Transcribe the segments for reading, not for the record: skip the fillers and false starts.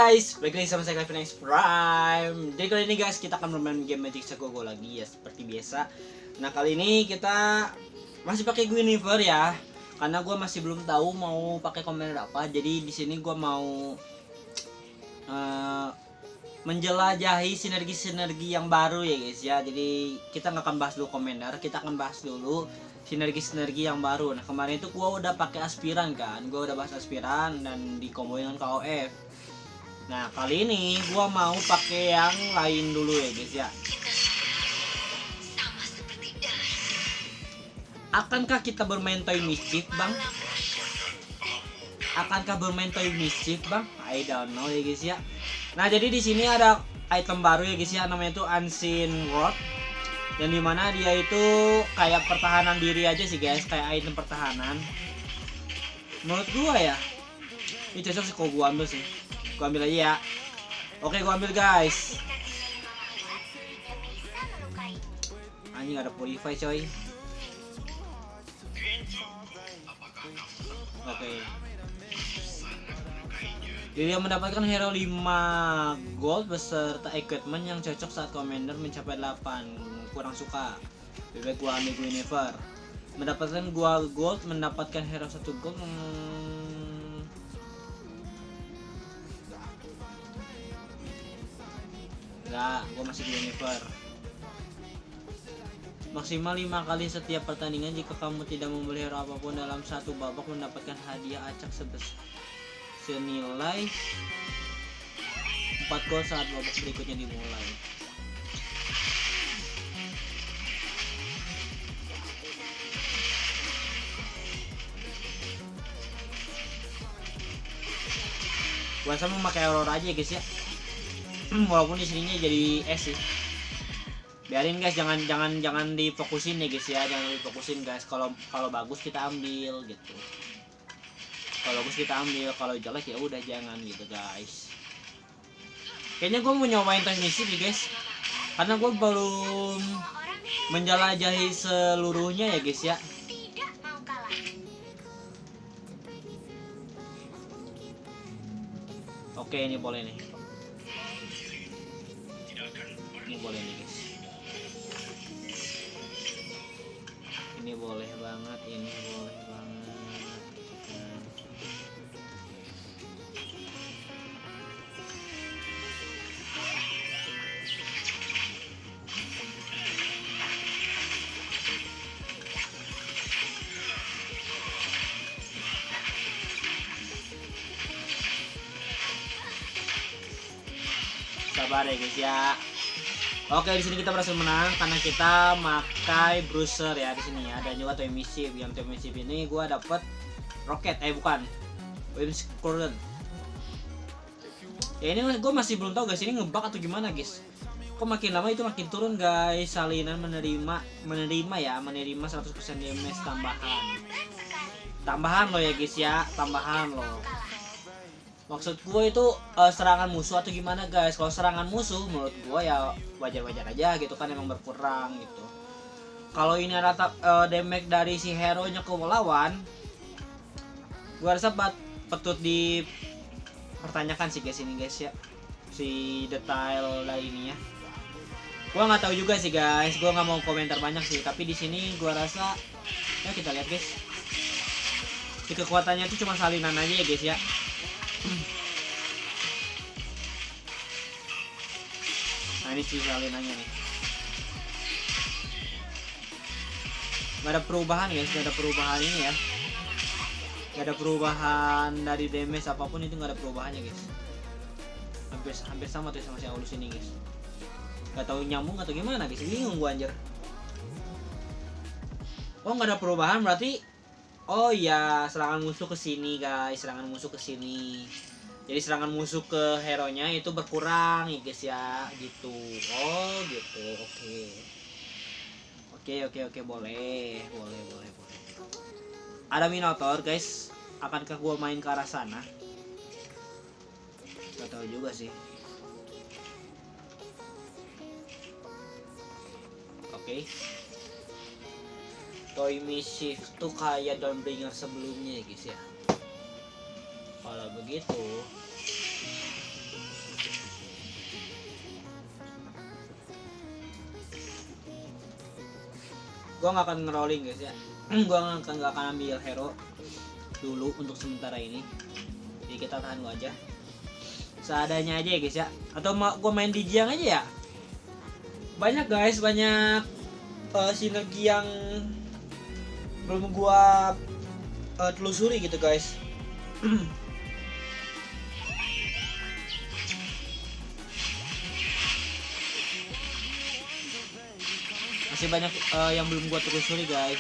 guys, balik lagi sama saya Kevin X Prime. Jadi kali ini guys kita akan bermain game Magic Sagogo lagi ya seperti biasa. Nah kali ini kita masih pakai Guinevere ya, karena gue masih belum tahu mau pakai commander apa. Jadi di sini gue mau menjelajahi sinergi-sinergi yang baru ya guys ya. Jadi kita nggak akan bahas dulu commander, kita akan bahas dulu sinergi-sinergi yang baru. Nah kemarin itu gua udah pakai aspiran kan, gua udah bahas aspiran dan dikomboin dengan KOF. Nah kali ini gua mau pakai yang lain dulu ya guys ya. Akankah kita bermain toy mischief bang? Akankah bermain toy mischief bang? I don't know ya guys ya. Nah jadi di sini ada item baru ya guys ya, namanya itu Unseen Rod. Dan dimana dia itu kayak pertahanan diri aja sih guys, kayak item pertahanan. Menurut gua ya, ini cocok sih kalau gua ambil sih. Gua ambil aja ya. Oke, gua ambil guys. Anjing ada purify coy. Oke. Jadi dia mendapatkan hero 5 gold beserta equipment yang cocok saat commander mencapai 8. Kurang suka. Lebih baik gua ambil Guinevere. Mendapatkan gua gold, mendapatkan hero 1 gold. Enggak, gua masih Guinevere. Maksimal 5 kali setiap pertandingan. Jika kamu tidak membeli hero apapun dalam satu babak, mendapatkan hadiah acak senilai 4 gold saat babak berikutnya dimulai. Gua sama memakai Aurora aja guys ya. Walaupun di sininya jadi S sih. Biarin guys, jangan difokusin ya guys ya, jangan difokusin guys. Kalau bagus kita ambil gitu. Kalau bagus kita ambil, kalau jelek ya udah jangan gitu guys. Kayaknya gue mau nyobain transmisi nih guys, karena gue belum menjelajahi seluruhnya ya guys ya. Oke, ini boleh nih. Ini boleh nih guys. Ini boleh banget, ini boleh banget. Sabar ya guys ya. Oke, di sini kita berhasil menang karena kita pakai bruiser ya di sini ya. Dan juga toy mischief. Yang toy mischief ini gua dapat roket, bukan. Whimsicurrent. Ya ini gue masih belum tahu guys, ini ngebug atau gimana guys. Kok makin lama itu makin turun guys. Salinan menerima 100% damage tambahan. Tambahan loh ya guys ya, tambahan loh. Maksud gue itu serangan musuh atau gimana guys? Kalau serangan musuh menurut gue ya wajar-wajar aja gitu kan, emang berkurang gitu. Kalau ini ada damage dari si hero nya ke lawan, gue rasa patut dipertanyakan sih guys ini guys ya, si detail lainnya. Gue nggak tahu juga sih guys, gue nggak mau komentar banyak sih. Tapi di sini gue rasa ya kita lihat guys, si kekuatannya itu cuma salinan aja ya guys ya. Nah ini sih salinannya nih. Gak ada perubahan guys, gak ada perubahan ini ya. Gak ada perubahan dari damage apapun, itu gak ada perubahannya guys. Hampir sama tuh sama si Aulus ini guys. Gak tahu nyambung atau gimana guys, bingung gua anjir. Oh gak ada perubahan berarti. Oh iya, serangan musuh ke sini guys, serangan musuh ke sini. Jadi serangan musuh ke hero-nya itu berkurang ya guys ya, gitu. Oh gitu, oke, boleh. Ada Minotaur guys, akankah gua main ke arah sana? Gak tahu juga sih. Oke. Toy mischief tuh kayak Dawnbringer sebelumnya guys ya. Kalau begitu Gua nggak akan ngerolling guys ya. Gua nggak akan ambil hero dulu untuk sementara ini. Jadi kita tahan dulu aja. Seadanya aja ya guys ya. Atau gua main di Jiang aja ya. Banyak guys, banyak sinergi yang belum gua telusuri gitu guys. Masih banyak yang belum gua telusuri guys.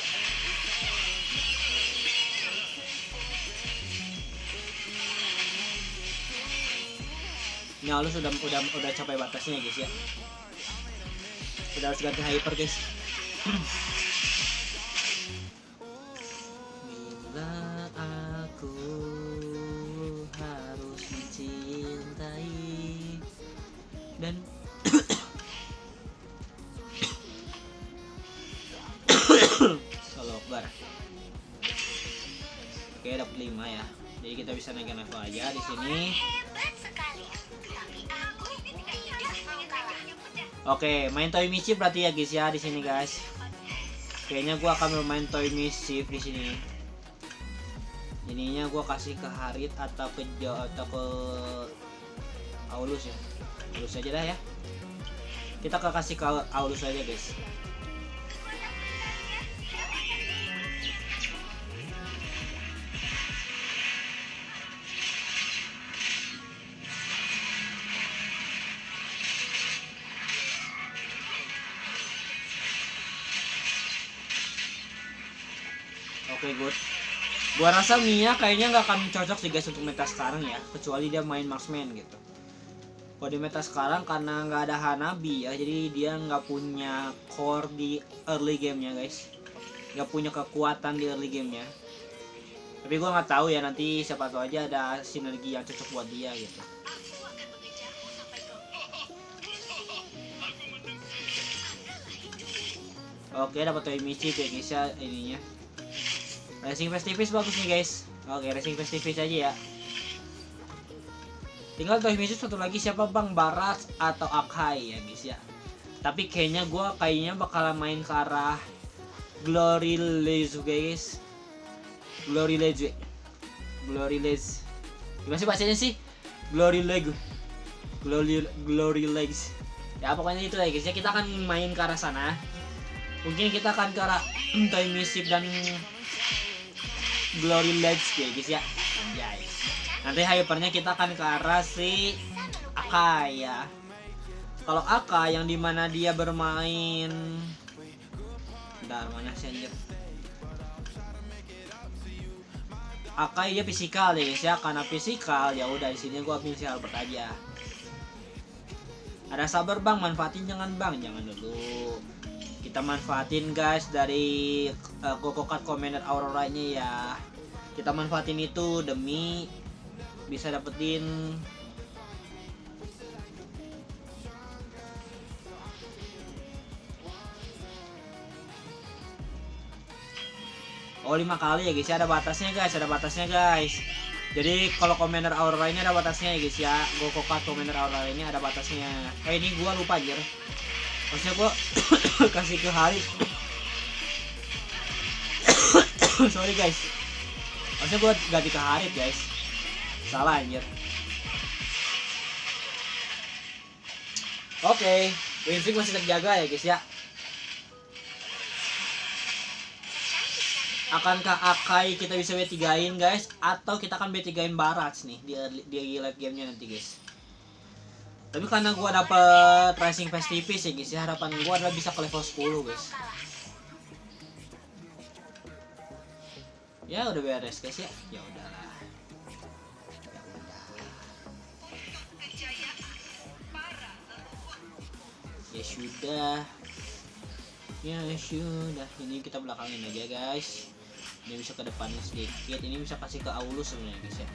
Ini halus udah capai batasnya guys ya. Udah harus ganti hyper guys. Bila aku harus mencintai dan Solo Akbar. Oke, dapat 5 ya. Jadi kita bisa naikin level aja di sini. Oke, main Toy Mischief berarti ya guys ya di sini guys. Kayaknya gua akan bermain Toy Mischief di sini. Ininya gua kasih ke Harit atau ke Aulus ya. Aulus aja dah ya. Kita kasih ke Aulus aja guys. Oke, good. Gua rasa Mia kayaknya nggak akan cocok sih guys untuk meta sekarang ya, kecuali dia main marksman gitu. Kalau di meta sekarang karena nggak ada Hanabi ya, jadi dia nggak punya core di early gamenya guys, nggak punya kekuatan di early gamenya. Tapi gua nggak tahu ya, nanti siapa tahu aja ada sinergi yang cocok buat dia gitu. Oke, dapat Toy Mischief ya guys ya ininya. Racing Festivus bagus nih guys. Oke, Racing Festivus aja ya. Tinggal Toy Mischief satu lagi, siapa bang? Barat atau Akai ya guys ya. Tapi kayaknya gua bakalan main ke arah Glory Laze guys. Glory Laze. Gimana sih bacanya sih? Glory Legs. Ya pokoknya itu ya guys ya, kita akan main ke arah sana. Mungkin kita akan ke arah Toy Mischief dan Glory Legs ya guys ya. Anjay. Nanti hypernya kita akan ke arah si Akai ya. Kalau Akai yang dimana dia bermain, bentar mana sih anjir. Akai dia fisikal ya guys ya, karena fisikal ya udah di sini gua ambil si Albert aja. Ada sabar bang, manfaatin jangan bang, jangan dulu. Kita manfaatin guys dari Gokokat Commander Aurora-nya ya. Kita manfaatin itu demi bisa dapetin Oh 5 kali ya guys ya, ada batasnya guys. Jadi kalau Commander Aurora ini ada batasnya ya guys ya. Gokokat Commander Aurora ini ada batasnya. Ini gua lupa anjir. Maksudnya gua kasih ke Harit. Sorry guys. Maksudnya gua ganti ke Harit guys. Salah anjir. Oke, win streak masih terjaga ya guys ya. Akankah Akai kita bisa B3-in guys, atau kita akan B3-in Barats nih di late gamenya nanti guys. Tapi karena gua dapet Rising Festivus ya guys ya, harapan gua adalah bisa ke level 10 guys. Ya udah beres guys ya. Ya udahlah. Ya sudah. Ya sudah. Ini kita belakangin aja guys. Ini bisa ke depannya sedikit. Ini bisa kasih ke Aulus sebenarnya guys ya.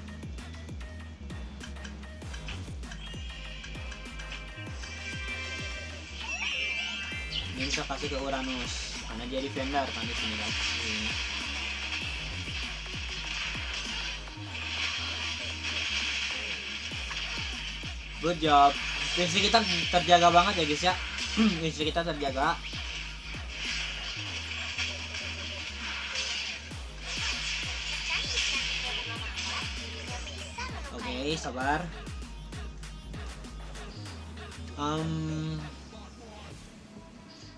Ini bisa kasih ke Uranus karena dia defender kan di sini guys. Good job. Misi kita terjaga banget ya guys ya. Misi kita terjaga. Oke, sabar.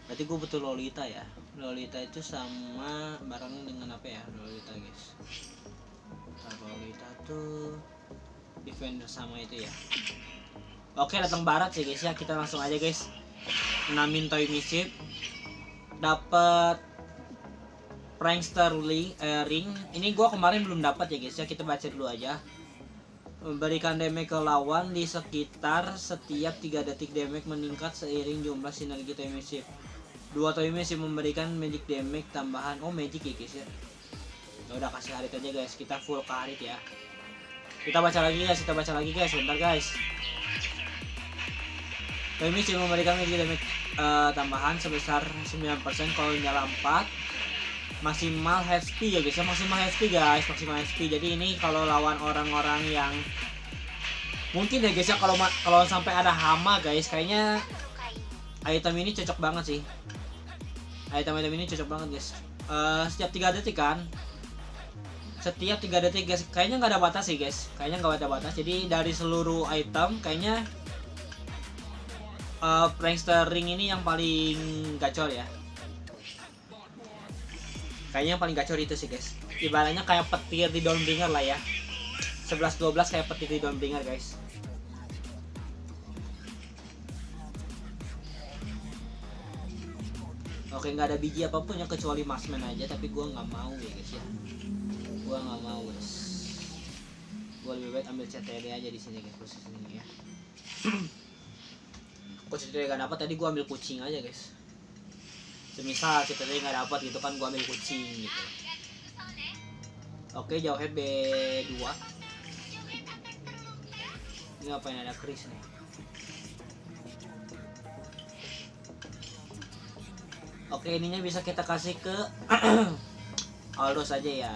Berarti gue butuh Lolita ya. Lolita itu sama bareng dengan apa ya Lolita guys. Lolita tuh defender sama itu ya. Oke, datang barat sih guys ya. Kita langsung aja guys. Namin Toy Mischief. Dapat Prankster ring. Ini gue kemarin belum dapat ya guys ya. Kita baca dulu aja. Memberikan damage ke lawan di sekitar setiap 3 detik. Damage meningkat seiring jumlah sinergi Toy Mischief. 2 Toy Mischief memberikan magic damage tambahan. Oh, magic ya guys ya. Udah kasih harit aja guys. Kita full ke harit ya. Kita baca lagi guys. Bentar guys. Toy Mischief memberikan magic damage tambahan sebesar 9% kalau nyala 4. Maksimal HP ya guys ya, maksimal HP. Jadi ini kalau lawan orang-orang yang mungkin ya guys ya, kalau sampai ada hama guys, kayaknya item ini cocok banget sih. Item ini cocok banget guys. Setiap 3 detik kan. Setiap 3 detik guys. Kayaknya nggak ada batas sih guys. Jadi dari seluruh item kayaknya Prankster ring ini yang paling gacor ya. Kayaknya yang paling gacor itu sih guys. Ibaratnya kayak petir di Dawnbringer lah ya. 11-12 kayak petir di Dawnbringer guys. Oke, nggak ada biji apapun yang kecuali marksman aja. Tapi gue nggak mau ya guys ya. Gue nggak mau guys. Gue lebih baik ambil CTD aja di sini guys, posisi ini ya. Kok CTD nggak dapat, tadi gue ambil kucing aja guys. Semisal kita tadi nggak dapat gitu kan, gua ambil kucing gitu. Oke, jauh head B2. Ini ngapain ada Chris nih? Oke, ininya bisa kita kasih ke Aldo saja ya.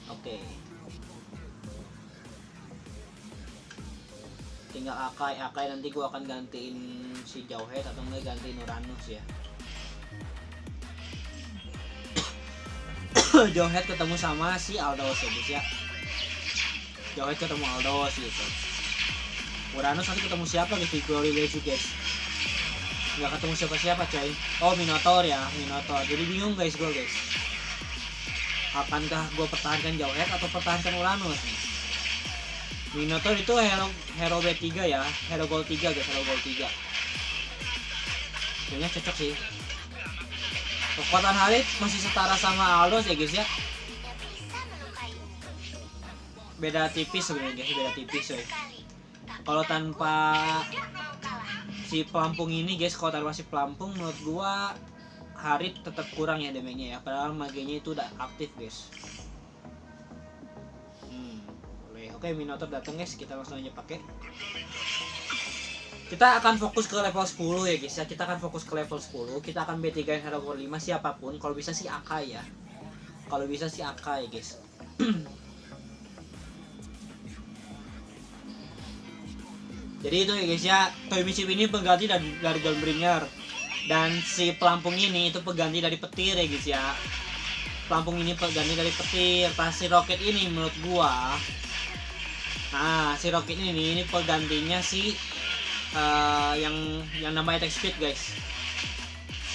Oke. Tinggal Akai nanti gua akan gantiin si Jauhead atau enggak gantiin Uranus ya. Jauhead ketemu sama si Aldos ya guys ya. Jauhead ketemu Aldos gitu. Uranus nanti ketemu siapa guys di Glory Leju guys. Nggak ketemu siapa-siapa coy. Oh, Minotaur ya, Minotaur. Jadi bingung guys gue guys. Akankah gue pertahankan Jauhead atau pertahankan Uranus nih? Minotaur itu hero B3 ya, hero gold 3 guys, hero gold 3. Kayaknya cocok sih. Kekuatan Harit masih setara sama Aldos ya guys ya. Beda tipis sebenarnya guys, beda tipis coy. Kalau tanpa si pelampung ini guys, kalau tanpa si pelampung menurut gua Harit tetap kurang ya damage-nya ya. Padahal magenya itu udah aktif guys. Boleh. Oke, Minotaur datang guys, kita langsung aja pakai. Kita akan fokus ke level 10 ya guys ya. Kita akan fokus ke level 10. Kita akan B3 hero gold 5 siapapun. Kalau bisa sih Akai ya. Kalau bisa sih Akai guys. Jadi itu ya guys ya. Toy Mischief ini pengganti dari Dawnbringer. Dan si pelampung ini itu pengganti dari petir ya guys ya. Pelampung ini pengganti dari petir. Pas si roket ini menurut gua. Nah, si roket ini penggantinya si yang namanya attack speed guys.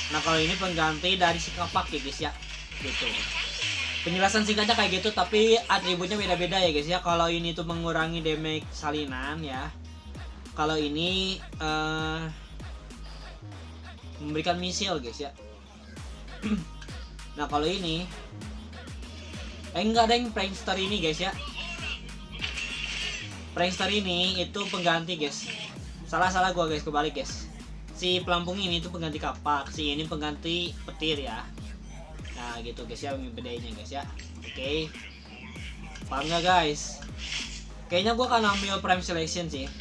Nah, kalau ini pengganti dari si kapak ya guys ya. Gitu. Penjelasan singkatnya kayak gitu, tapi atributnya beda-beda ya guys ya. Kalau ini tuh mengurangi damage salinan ya. Kalau ini memberikan misil guys ya. Nah, kalau ini enggak ada yang Prankster ini guys ya. Prankster ini itu pengganti guys. Salah gua guys, kebalik guys. Si pelampung ini tuh pengganti kapak, si ini pengganti petir ya. Nah gitu guys ya, bedanya guys ya. Oke. Paham nggak guys? Kayaknya gua akan ambil Prime Selection sih.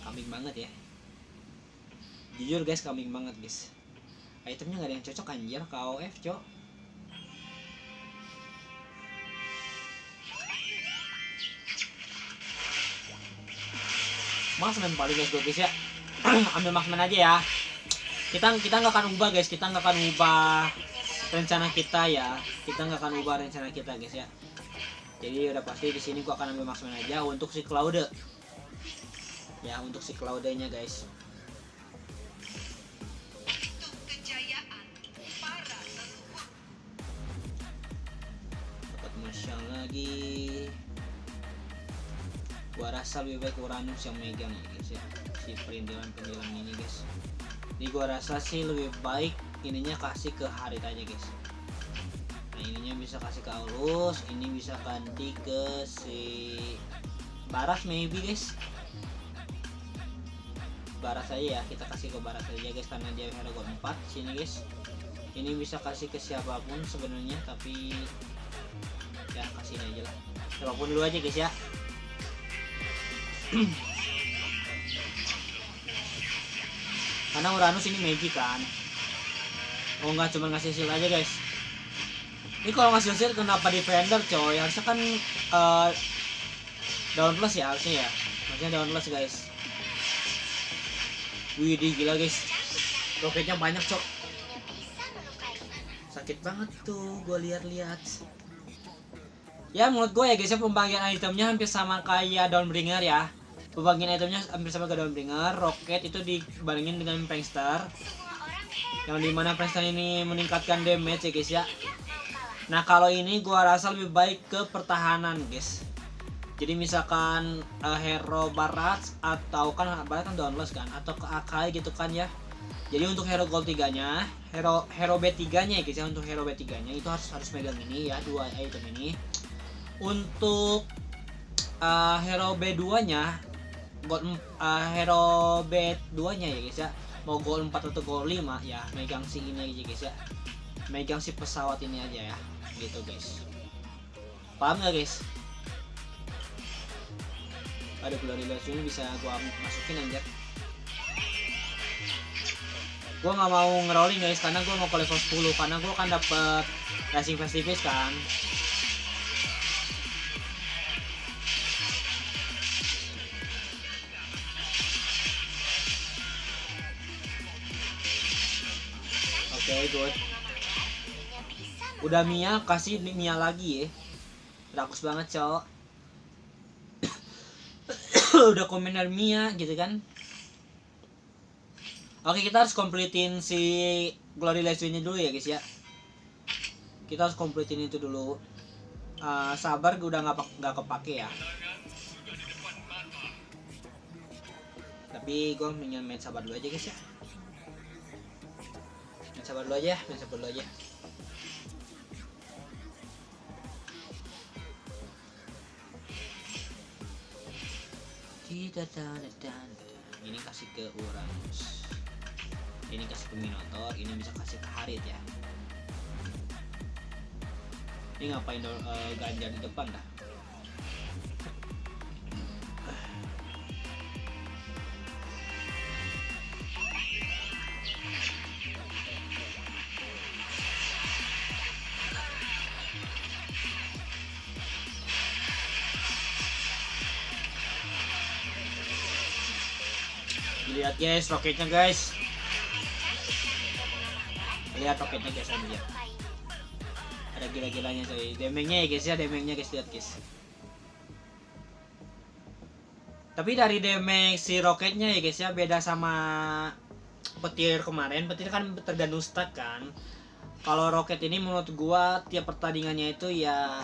Kambing banget ya. Jujur guys, kambing banget guys. Itemnya nggak ada yang cocok anjir, KOF cok. Marksman paling guys ya. Ambil marksman aja ya. Kita nggak akan ubah guys, kita nggak akan ubah rencana kita ya. kita nggak akan ubah rencana kita guys ya. Jadi udah pasti di sini gua akan ambil marksman aja untuk si Claude. Ya, untuk si Claude-nya guys. Dapat Marshall lagi. Gua rasa lebih baik Uranus yang megang ya guys ya. Si perintilan ini guys. Jadi gua rasa sih lebih baik ininya kasih ke Harit aja guys. Nah ininya bisa kasih ke Aulus, ini bisa ganti ke si Baras maybe guys. Baras aja ya, kita kasih ke Baras aja guys karena dia hero gold 4 sini guys. Ini bisa kasih ke siapapun sebenarnya tapi ya kasihin aja lah. Siapapun dulu aja guys ya. Karena Uranus ini magic kan. Oh nggak cuma ngasih shield aja guys. Ini kalau ngasih shield kenapa defender coy? Harusnya kan down plus ya harusnya ya. Harusnya down plus guys. Widih gila guys. Roketnya banyak cok. Sakit banget tuh gue lihat-lihat. Ya menurut gue ya guys ya pembagian itemnya hampir sama kayak Dawnbringer ya. Pembagian itemnya hampir sama kayak Dawnbringer. Roket itu dibandingin dengan Prankster, yang dimana Prankster ini meningkatkan damage ya guys ya. Nah kalau ini gua rasa lebih baik ke pertahanan guys. Jadi misalkan hero Barat atau kan Barat kan downless kan, atau ke Akai gitu kan ya. Jadi untuk hero gold 3 nya, hero B3 nya ya guys ya, untuk hero B3 nya itu harus megang ini ya, 2 item ini. Untuk hero B2 nya gold, hero B2 nya ya guys ya, mau gold 4 atau gold 5 ya megang si ini aja guys ya, megang si pesawat ini aja ya gitu guys. Paham gak guys? Ada Glory Lasso ini bisa gua masukin anjir. Gua nggak mau ngerolling guys karena gua mau ke level 10 karena gua kan dapet Racing Festivus kan. Oke, good. Udah Mia, kasih Mia lagi ya. Rakus banget cowok. Udah komentar Mia gitu kan. Oke, kita harus completein si Glory Lasso-nya dulu ya guys ya. Kita harus completein itu dulu. Sabar udah nggak kepake ya. Tapi gue mendingan main sabar dulu aja guys ya. Main sabar dulu aja. Ini kasih ke Uranus, ini kasih ke Minotaur, ini bisa kasih ke Harit ya. Ini ngapain ganjar di depan dah. Lihat guys roketnya guys. Lihat roketnya guys aja. Ada gila-gilanya coy. Damage-nya ya guys ya, damage-nya guys, lihat guys. Tapi dari damage si roketnya ya guys ya beda sama petir kemarin. Petir kan tergantung stat kan. Kalau roket ini menurut gua tiap pertandingannya itu ya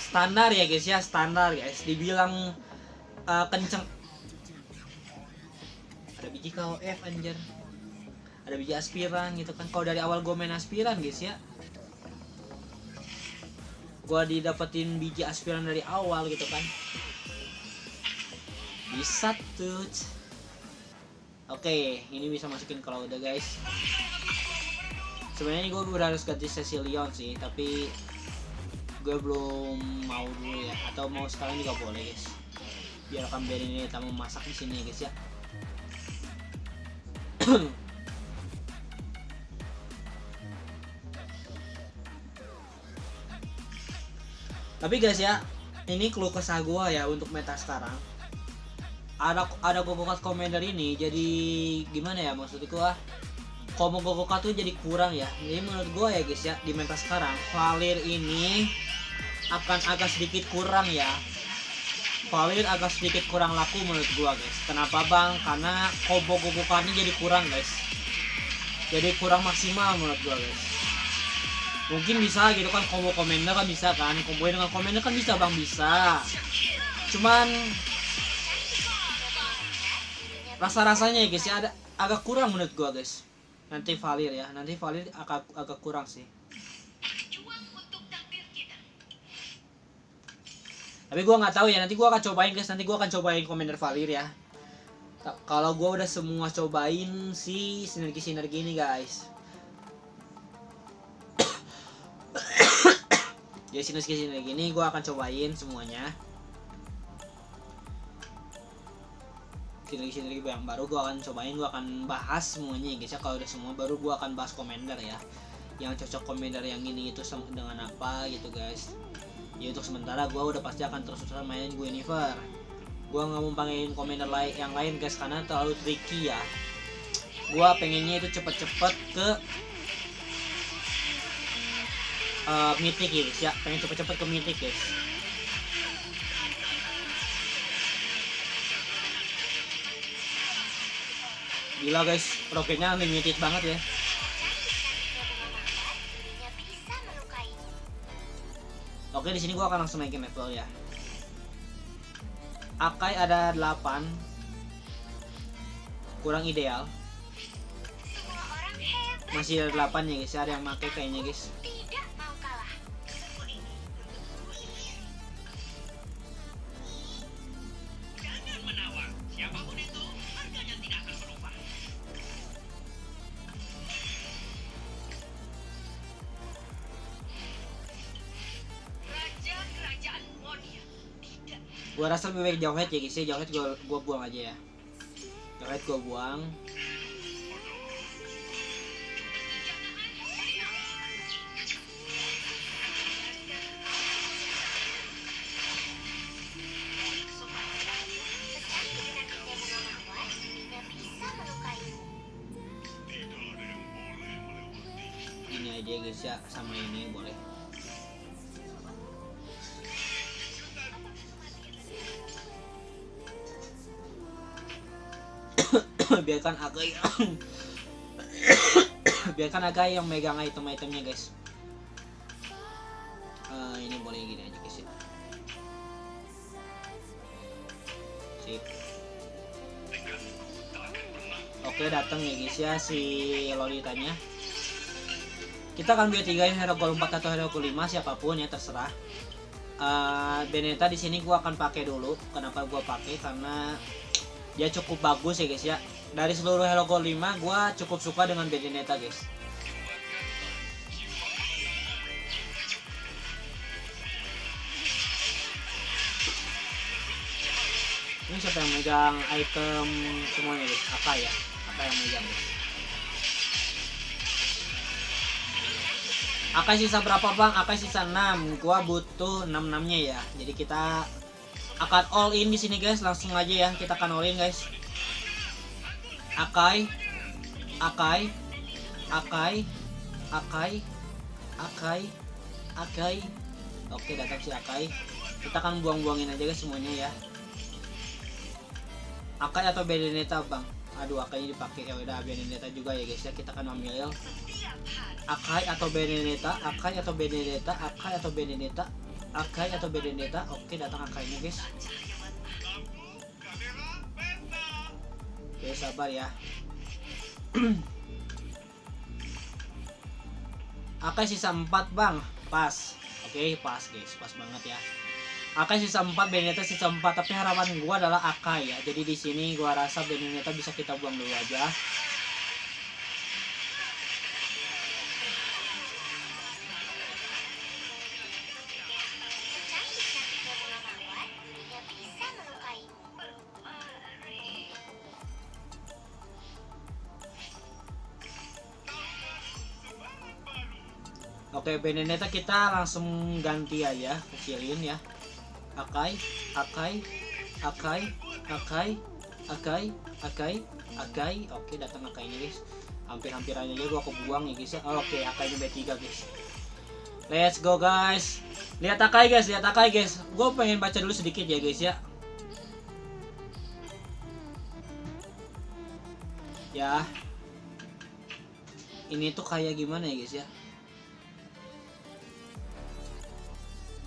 standar ya guys ya, standar guys. Dibilang kenceng. Ada biji KOF anjir, ada biji aspiran gitu kan. Kalau dari awal gue main aspiran guys ya, gue didapetin biji aspiran dari awal gitu kan, bisa tuh. Oke, ini bisa masukin kalau udah guys. Sebenarnya gue udah harus ganti Cecilion sih, tapi gue belum mau dulu ya, atau mau sekarang juga boleh guys, biar akan biarin ini tamu masak di sini guys ya. Tapi guys ya, ini keluh kesah gua ya untuk meta sekarang. Ada beberapa komen dari ini, jadi gimana ya maksud gua? Komo Gogoka tuh jadi kurang ya. Jadi menurut gua ya guys ya, di meta sekarang Valir ini akan agak sedikit kurang ya. Valir agak sedikit kurang laku menurut gua guys. Kenapa bang? Karena Komo Gogoka ini jadi kurang guys. Jadi kurang maksimal menurut gua guys. Mungkin bisa gitu kan, combo commander kan bisa kan, komboin dengan commander kan bisa bang, bisa. Cuman rasa-rasanya ya guys ya, ada agak kurang menurut gua guys. Nanti Valir ya, nanti Valir agak kurang sih. Tapi gua nggak tahu ya, nanti gua akan cobain guys, nanti gua akan cobain commander Valir ya. Kalau gua udah semua cobain si sinergi ini guys. Jadi sinergi ini gue akan cobain semuanya. Sinergi yang baru gue akan cobain, gue akan bahas semuanya ya guys ya. Kalau udah semua baru gue akan bahas commander ya, yang cocok commander yang ini itu dengan apa gitu guys. Ya untuk sementara gue udah pasti akan terus-terusan mainin Guinevere. Gue nggak mau panggilin commander yang lain guys, karena terlalu tricky ya. Gue pengennya itu cepet-cepet ke mythic guys ya, pengen cepet-cepet ke mythic guys. Gila guys, roketnya unlimited banget ya. Oke, di sini gua akan langsung naikin level ya. Akai ada 8, kurang ideal. Masih ada 8 ya guys, ada yang pakai kayaknya guys. Gua rasa lebih baik Jauhead ya guys ya, Jauhead gua buang aja ya. Jauhead gua buang. Ini aja guys ya, sama ini boleh. Biarkan Agai biarkan Agai yang megang item-itemnya guys. Ini boleh gini aja guys ya. Sip. Oke, datang ya guys ya si Lolitanya. Kita akan buat 3 hero gold 4 atau hero gold 5 siapapun ya, terserah. Beneta di sini gua akan pakai dulu. Kenapa gua pakai? Karena dia cukup bagus ya guys ya. Dari seluruh hero gold 5 gua cukup suka dengan Beneta guys. Ini siapa yang megang item semuanya guys? Akai ya, Akai yang megang guys. Akai sisa berapa bang? Akai sisa 6. Gua butuh 6-6-nya ya. Jadi kita akan all in di sini guys, langsung aja ya. Kita akan all in guys. Akai. Oke, datang si Akai. Kita akan buang-buangin aja guys semuanya ya. Akai atau Beneta bang? Aduh, Akai dipakai ya, udah Beneta juga ya guys ya. Kita akan ambil Akai atau Beneta, Akai atau Beneta, Akai atau Beneta, Akai atau Beneta. Oke, datang Akainya guys. Oke, sabar ya. Akai sisa 4 bang, pas. Oke, pas guys, pas banget ya. Akai sisa 4, Beneta sisa 4, tapi harapan gua adalah Akai ya. Jadi di sini gua rasa Beneta bisa kita buang dulu aja. Oke, Beneta kita langsung ganti aja, kecilin ya. Akai. Oke, datang Akainya guys. hampir-hampirannya aja gua kebuang ya guys ya. Oke, Akainya B3 guys. Let's go guys. Lihat Akai guys, Gue pengen baca dulu sedikit ya guys ya. Ya. Ini tuh kayak gimana ya guys ya?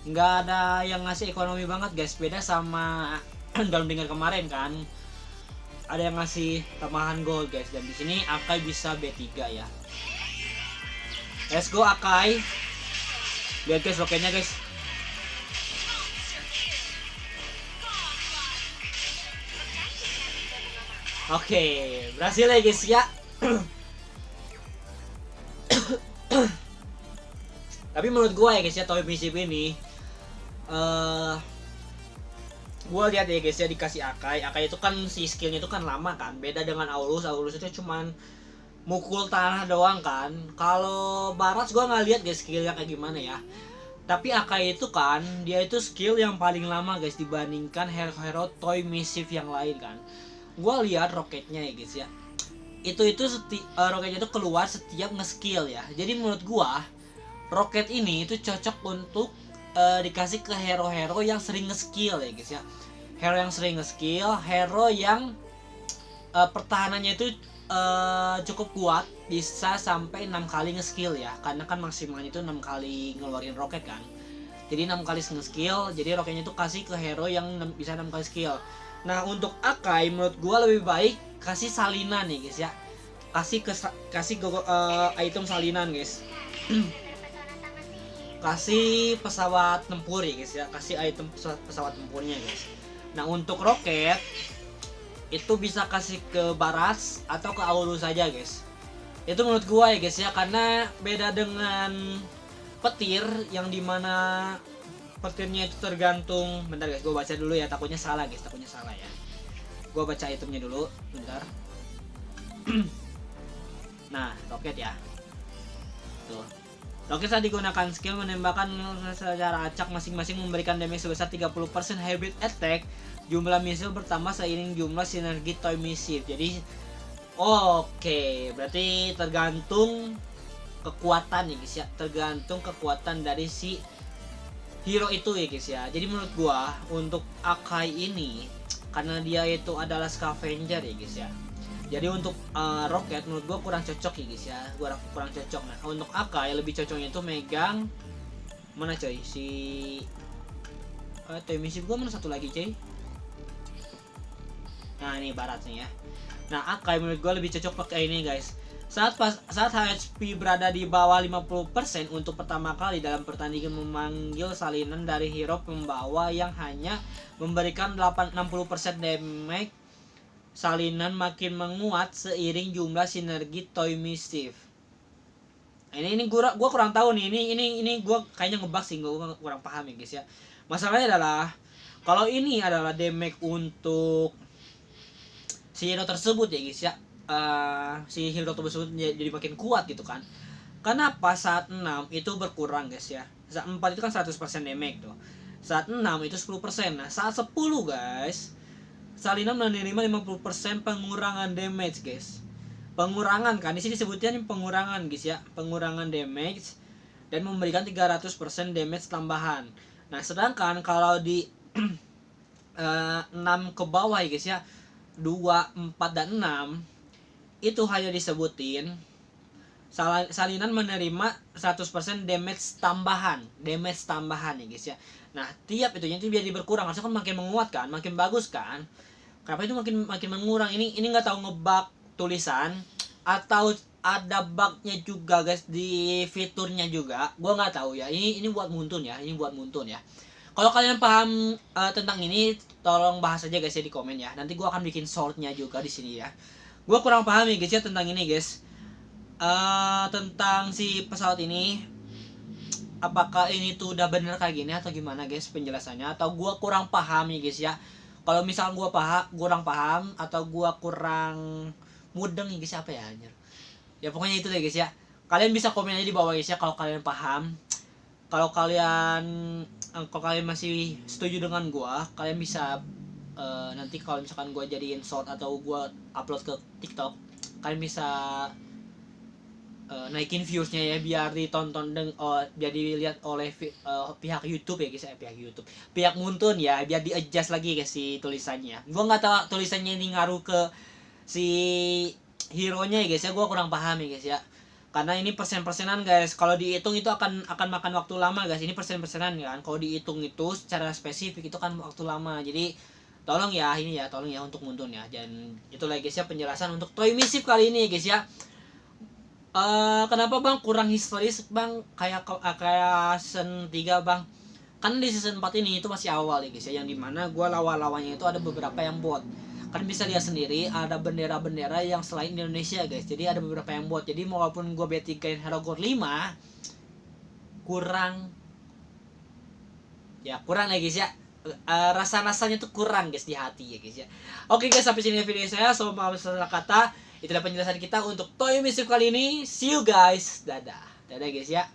Nggak ada yang ngasih ekonomi banget guys. Beda sama dalam dengar kemarin kan. Ada yang ngasih tambahan gold guys. Dan di sini Akai bisa B3 ya. Let's go Akai. Lihat guys roketnya guys. Oke, berhasil ya guys ya. Tapi menurut gue ya guys ya, Toy Mischief ini gue lihat ya guys ya, dikasih Akai itu kan si skillnya itu kan lama kan, beda dengan Aulus itu cuman mukul tanah doang kan. Kalau Barats gue nggak lihat guys skillnya kayak gimana ya. Tapi Akai itu kan dia itu skill yang paling lama guys dibandingkan hero-hero Toy Mischief yang lain kan. Gue lihat roketnya ya guys ya, roketnya itu keluar setiap nge-skill ya. Jadi menurut gue roket ini itu cocok untuk dikasih ke hero-hero yang sering nge-skill ya guys ya. Hero yang sering nge-skill, hero yang pertahanannya itu cukup kuat, bisa sampai 6 kali nge-skill ya. Karena kan maksimalnya itu 6 kali ngeluarin roket kan. Jadi 6 kali nge-skill, jadi roketnya itu kasih ke hero yang bisa 6 kali skill. Nah untuk Akai menurut gua lebih baik kasih salinan nih guys ya. Kasih item salinan guys. Kasih pesawat tempur ya guys ya, kasih item pesawat tempurnya guys. Nah untuk roket itu bisa kasih ke Barats atau ke Aulus saja guys. Itu menurut gua ya guys ya, karena beda dengan petir yang dimana petirnya itu tergantung. Bentar guys, gua baca dulu ya, takutnya salah guys, ya. Gua baca itemnya dulu, bentar. Nah roket ya, tuh. Roket saat digunakan skill menembakkan secara acak masing-masing memberikan damage sebesar 30% hybrid attack. Jumlah misil bertambah seiring jumlah sinergi Toy Mischief. Jadi oke, berarti tergantung kekuatan ya guys ya. Tergantung kekuatan dari si hero itu ya guys ya. Jadi menurut gua untuk Akai ini karena dia itu adalah scavenger ya guys ya. Jadi untuk roket menurut gue kurang cocok ya guys ya, kurang cocok. Nah untuk Akai lebih cocoknya itu megang mana coy, si Toy Mischief gue mana satu lagi coy. Nah ini Barats nih ya. Nah Akai menurut gue lebih cocok pakai ini guys. Saat HP berada di bawah 50% untuk pertama kali dalam pertandingan memanggil salinan dari hero pembawa yang hanya memberikan 60% damage. Salinan makin menguat seiring jumlah sinergi Toy Mischief. Ini gua kurang tahu nih. Ini gua kayaknya ngebug sih, gua kurang paham ya guys ya. Masalahnya adalah kalau ini adalah damage untuk si hero tersebut ya guys ya. Si hero tersebut jadi makin kuat gitu kan. Kenapa saat 6 itu berkurang guys ya. Saat 4 itu kan 100% damage tuh. Saat 6 itu 10%. Nah, saat 10 guys, salinan menerima 50% pengurangan damage guys. Pengurangan kan, di sini disebutnya pengurangan guys ya, pengurangan damage dan memberikan 300% damage tambahan. Nah, sedangkan kalau di 6 ke bawah ya guys ya, 2, 4 dan 6 itu hanya disebutin salinan menerima 100% damage tambahan ya guys ya. Nah, tiap itu biar berkurang, harusnya kan makin menguat kan, makin bagus kan. Kenapa itu makin mengurang? Ini nggak tahu ngebug tulisan atau ada bugnya juga guys di fiturnya juga. Gua nggak tahu ya. Ini buat Muntun ya. Kalau kalian paham tentang ini, tolong bahas aja guys ya di komen ya. Nanti gua akan bikin shortnya juga di sini ya. Gua kurang paham ya guys ya tentang ini guys. Tentang si pesawat ini. Apakah ini tuh udah bener kayak gini atau gimana guys penjelasannya? Atau gua kurang paham ya guys ya. Kalau misal gua kurang paham atau gua kurang mudeng ya guys, apa ya anjir. Ya pokoknya itu deh guys ya. Kalian bisa komen aja di bawah guys ya kalau kalian paham. Kalau kalian masih setuju dengan gua, kalian bisa nanti kalau misalkan gua jadiin short atau gua upload ke TikTok, kalian bisa naikin viewsnya ya, biar ditonton biar dilihat oleh pihak YouTube ya guys ya, pihak Muntun ya, biar di adjust lagi guys si tulisannya. Gua nggak tahu tulisannya ini ngaruh ke si hero nya ya guys ya, gua kurang paham ya guys ya, karena ini persenan guys. Kalau dihitung itu akan makan waktu lama guys. Ini persenan kan, kalau dihitung itu secara spesifik itu kan waktu lama. Jadi tolong ya untuk Muntun ya. Dan itulah guys ya penjelasan untuk Toy Mischief kali ini guys ya. Kenapa bang kurang historis bang, kayak season 3 bang? Kan di season 4 ini itu masih awal ya guys ya, yang dimana gue lawan-lawannya itu ada beberapa yang bot. Kan bisa lihat sendiri ada bendera-bendera yang selain di Indonesia guys, jadi ada beberapa yang bot. Jadi walaupun gue B3-in Herogor 5 kurang ya guys ya. Rasa-rasanya tuh kurang guys di hati ya guys ya. Oke guys, sampai sini video saya. So maaf salah kata. Itulah penjelasan kita untuk Toy Mischief kali ini. See you guys. Dadah guys ya.